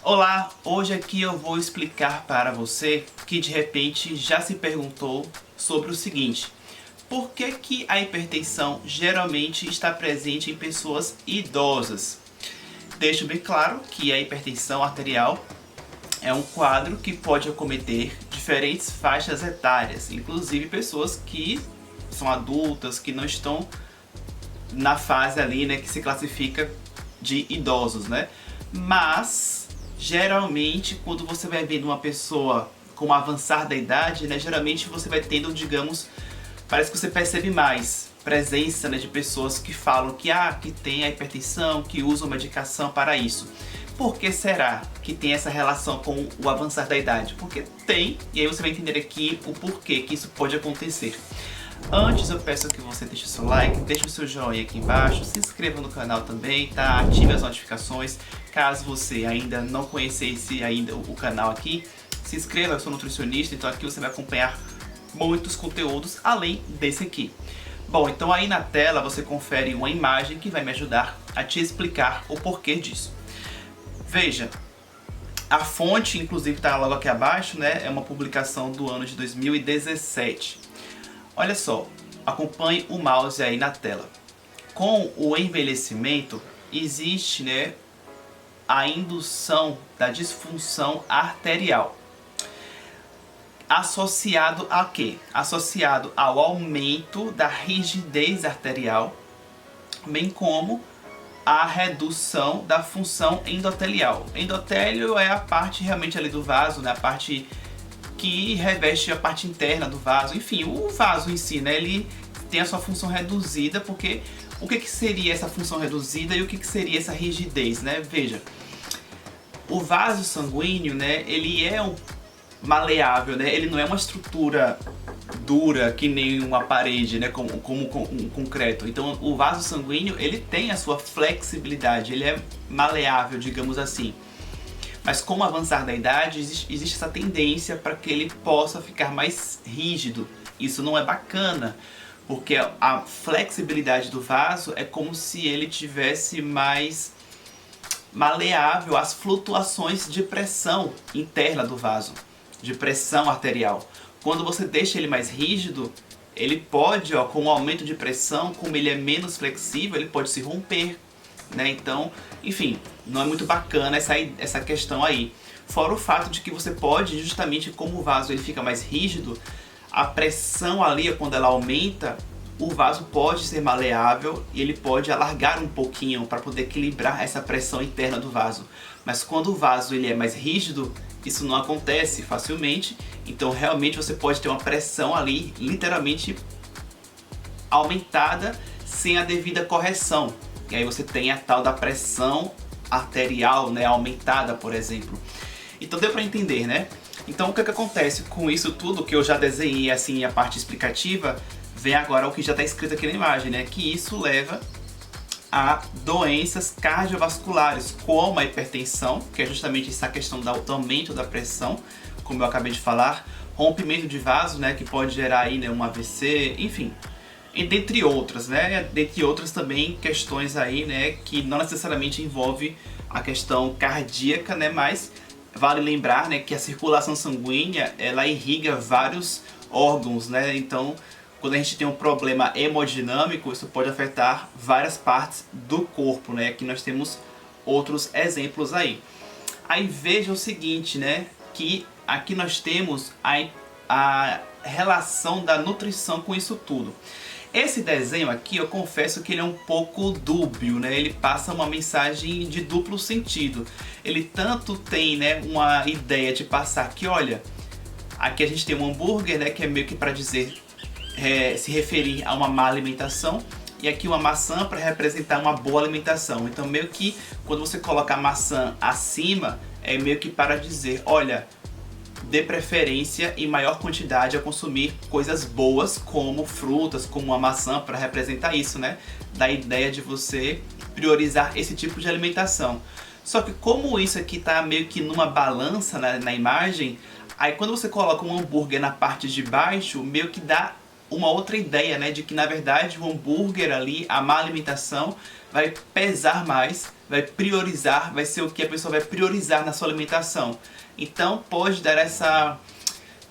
Olá, hoje aqui eu vou explicar para você que de repente já se perguntou sobre o seguinte: por que que a hipertensão geralmente está presente em pessoas idosas? Deixo bem claro que a hipertensão arterial é um quadro que pode acometer diferentes faixas etárias, inclusive pessoas que são adultas, que não estão na fase ali, né, que se classifica de idosos, né? Mas geralmente quando você vai vendo uma pessoa com o avançar da idade, né, geralmente você vai tendo, digamos, parece que você percebe mais presença, né, de pessoas que falam que tem a hipertensão, que usam medicação para isso. Por que será que tem essa relação com o avançar da idade? Porque tem, e aí você vai entender aqui o porquê que isso pode acontecer. Antes eu peço que você deixe o seu like, deixe o seu joinha aqui embaixo, se inscreva no canal também, tá? Ative as notificações. Caso você ainda não conhecesse ainda o canal aqui, se inscreva, eu sou nutricionista, então aqui você vai acompanhar muitos conteúdos além desse aqui. Bom, então aí na tela você confere uma imagem que vai me ajudar a te explicar o porquê disso. Veja, a fonte inclusive está logo aqui abaixo, né? É uma publicação do ano de 2017. Olha só, acompanhe o mouse aí na tela. Com o envelhecimento existe, né, a indução da disfunção arterial. Associado a quê? Associado ao aumento da rigidez arterial, bem como a redução da função endotelial. Endotélio é a parte realmente ali do vaso, né? A parte que reveste a parte interna do vaso. Enfim, o vaso em si, né? Ele tem a sua função reduzida, porque o que seria essa função reduzida e o que seria essa rigidez, né? Veja, o vaso sanguíneo, né? Ele é maleável, né? Ele não é uma estrutura dura que nem uma parede, né? Como um concreto. Então o vaso sanguíneo ele tem a sua flexibilidade, ele é maleável, digamos assim. Mas com o avançar da idade existe essa tendência para que ele possa ficar mais rígido. Isso não é bacana, porque a flexibilidade do vaso é como se ele tivesse mais maleável às flutuações de pressão interna do vaso, de pressão arterial. Quando você deixa ele mais rígido, ele pode, com o aumento de pressão, como ele é menos flexível, ele pode se romper, né? Então, enfim, não é muito bacana essa questão aí. Fora o fato de que você pode, justamente como o vaso ele fica mais rígido, a pressão ali, quando ela aumenta, o vaso pode ser maleável e ele pode alargar um pouquinho para poder equilibrar essa pressão interna do vaso. Mas quando o vaso ele é mais rígido, isso não acontece facilmente, então realmente você pode ter uma pressão ali literalmente aumentada sem a devida correção. E aí você tem a tal da pressão arterial, né, aumentada, por exemplo. Então deu para entender, né? Então o que acontece com isso tudo que eu já desenhei assim a parte explicativa, vem agora o que já está escrito aqui na imagem, né? Que isso leva a doenças cardiovasculares, como a hipertensão, que é justamente essa questão do aumento da pressão, como eu acabei de falar, rompimento de vaso, né, que pode gerar aí, né, um AVC, enfim, e dentre outras, né, dentre outras também questões aí, né, que não necessariamente envolve a questão cardíaca, né, mas vale lembrar, né, que a circulação sanguínea, ela irriga vários órgãos, né, então quando a gente tem um problema hemodinâmico, isso pode afetar várias partes do corpo, né? Aqui nós temos outros exemplos aí. Aí veja o seguinte, né? Que aqui nós temos a relação da nutrição com isso tudo. Esse desenho aqui, eu confesso que ele é um pouco dúbio, né? Ele passa uma mensagem de duplo sentido. Ele tanto tem, né, uma ideia de passar que, olha, aqui a gente tem um hambúrguer, né? Que é meio que para dizer... se referir a uma má alimentação, e aqui uma maçã para representar uma boa alimentação. Então meio que quando você coloca a maçã acima, é meio que para dizer, olha, dê preferência em maior quantidade a consumir coisas boas, como frutas, como a maçã, para representar isso, né? Da ideia de você priorizar esse tipo de alimentação. Só que como isso aqui está meio que numa balança na imagem, aí quando você coloca um hambúrguer na parte de baixo, meio que dá uma outra ideia, né, de que na verdade o hambúrguer ali, a má alimentação, vai pesar mais vai priorizar, vai ser o que a pessoa vai priorizar na sua alimentação. Então pode dar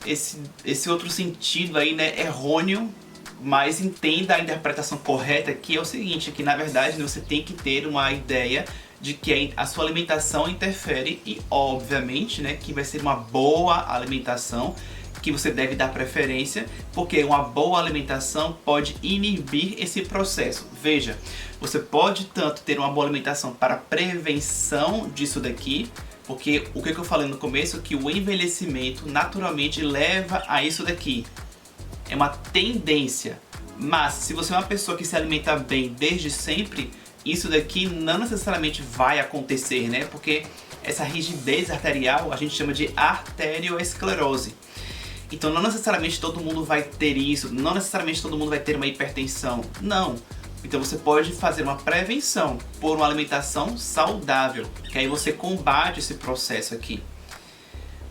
esse outro sentido aí, né, errôneo, mas entenda a interpretação correta, que é o seguinte, que na verdade você tem que ter uma ideia de que a sua alimentação interfere e obviamente, né, que vai ser uma boa alimentação que você deve dar preferência, porque uma boa alimentação pode inibir esse processo. Veja, você pode tanto ter uma boa alimentação para prevenção disso daqui, porque o que eu falei no começo, que o envelhecimento naturalmente leva a isso daqui. É uma tendência, mas se você é uma pessoa que se alimenta bem desde sempre, isso daqui não necessariamente vai acontecer, né? Porque essa rigidez arterial a gente chama de arteriosclerose. Então não necessariamente todo mundo vai ter isso, não necessariamente todo mundo vai ter uma hipertensão, não. Então você pode fazer uma prevenção por uma alimentação saudável, que aí você combate esse processo aqui.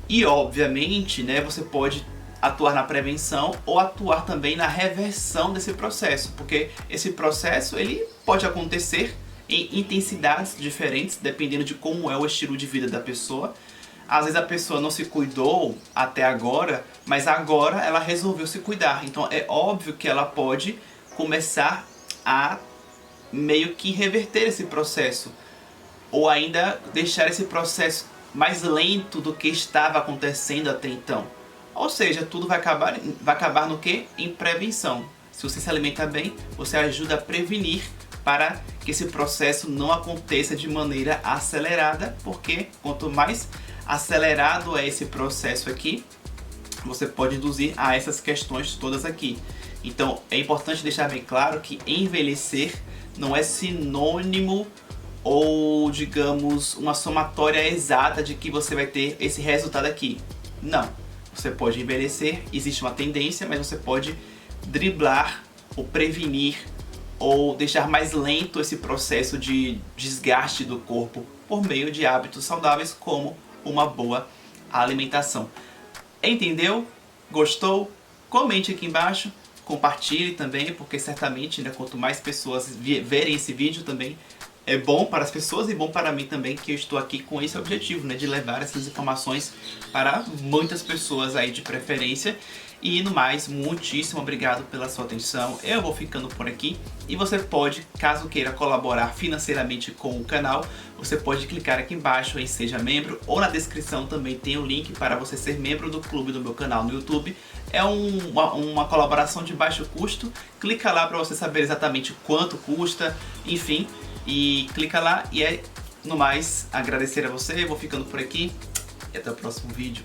E obviamente, né, você pode atuar na prevenção ou atuar também na reversão desse processo, porque esse processo ele pode acontecer em intensidades diferentes, dependendo de como é o estilo de vida da pessoa. Às vezes a pessoa não se cuidou até agora, mas agora ela resolveu se cuidar. Então é óbvio que ela pode começar a meio que reverter esse processo, ou ainda deixar esse processo mais lento do que estava acontecendo até então. Ou seja, tudo vai acabar no que? Em prevenção. Se você se alimenta bem, você ajuda a prevenir para que esse processo não aconteça de maneira acelerada, porque quanto mais acelerado é esse processo aqui, você pode induzir a essas questões todas aqui. Então é importante deixar bem claro que envelhecer não é sinônimo ou, digamos, uma somatória exata de que você vai ter esse resultado aqui. Não. Você pode envelhecer, existe uma tendência, mas você pode driblar ou prevenir ou deixar mais lento esse processo de desgaste do corpo por meio de hábitos saudáveis como uma boa alimentação. Entendeu? Gostou? Comente aqui embaixo, compartilhe também, porque certamente, né, quanto mais pessoas verem esse vídeo também, é bom para as pessoas e bom para mim também, que eu estou aqui com esse objetivo, né, de levar essas informações para muitas pessoas aí de preferência. E no mais, muitíssimo obrigado pela sua atenção. Eu vou ficando por aqui e você pode, caso queira colaborar financeiramente com o canal, você pode clicar aqui embaixo em Seja Membro, ou na descrição também tem o link para você ser membro do clube do meu canal no YouTube. É uma colaboração de baixo custo. Clica lá para você saber exatamente quanto custa, enfim. E clica lá e no mais, agradecer a você, eu vou ficando por aqui e até o próximo vídeo.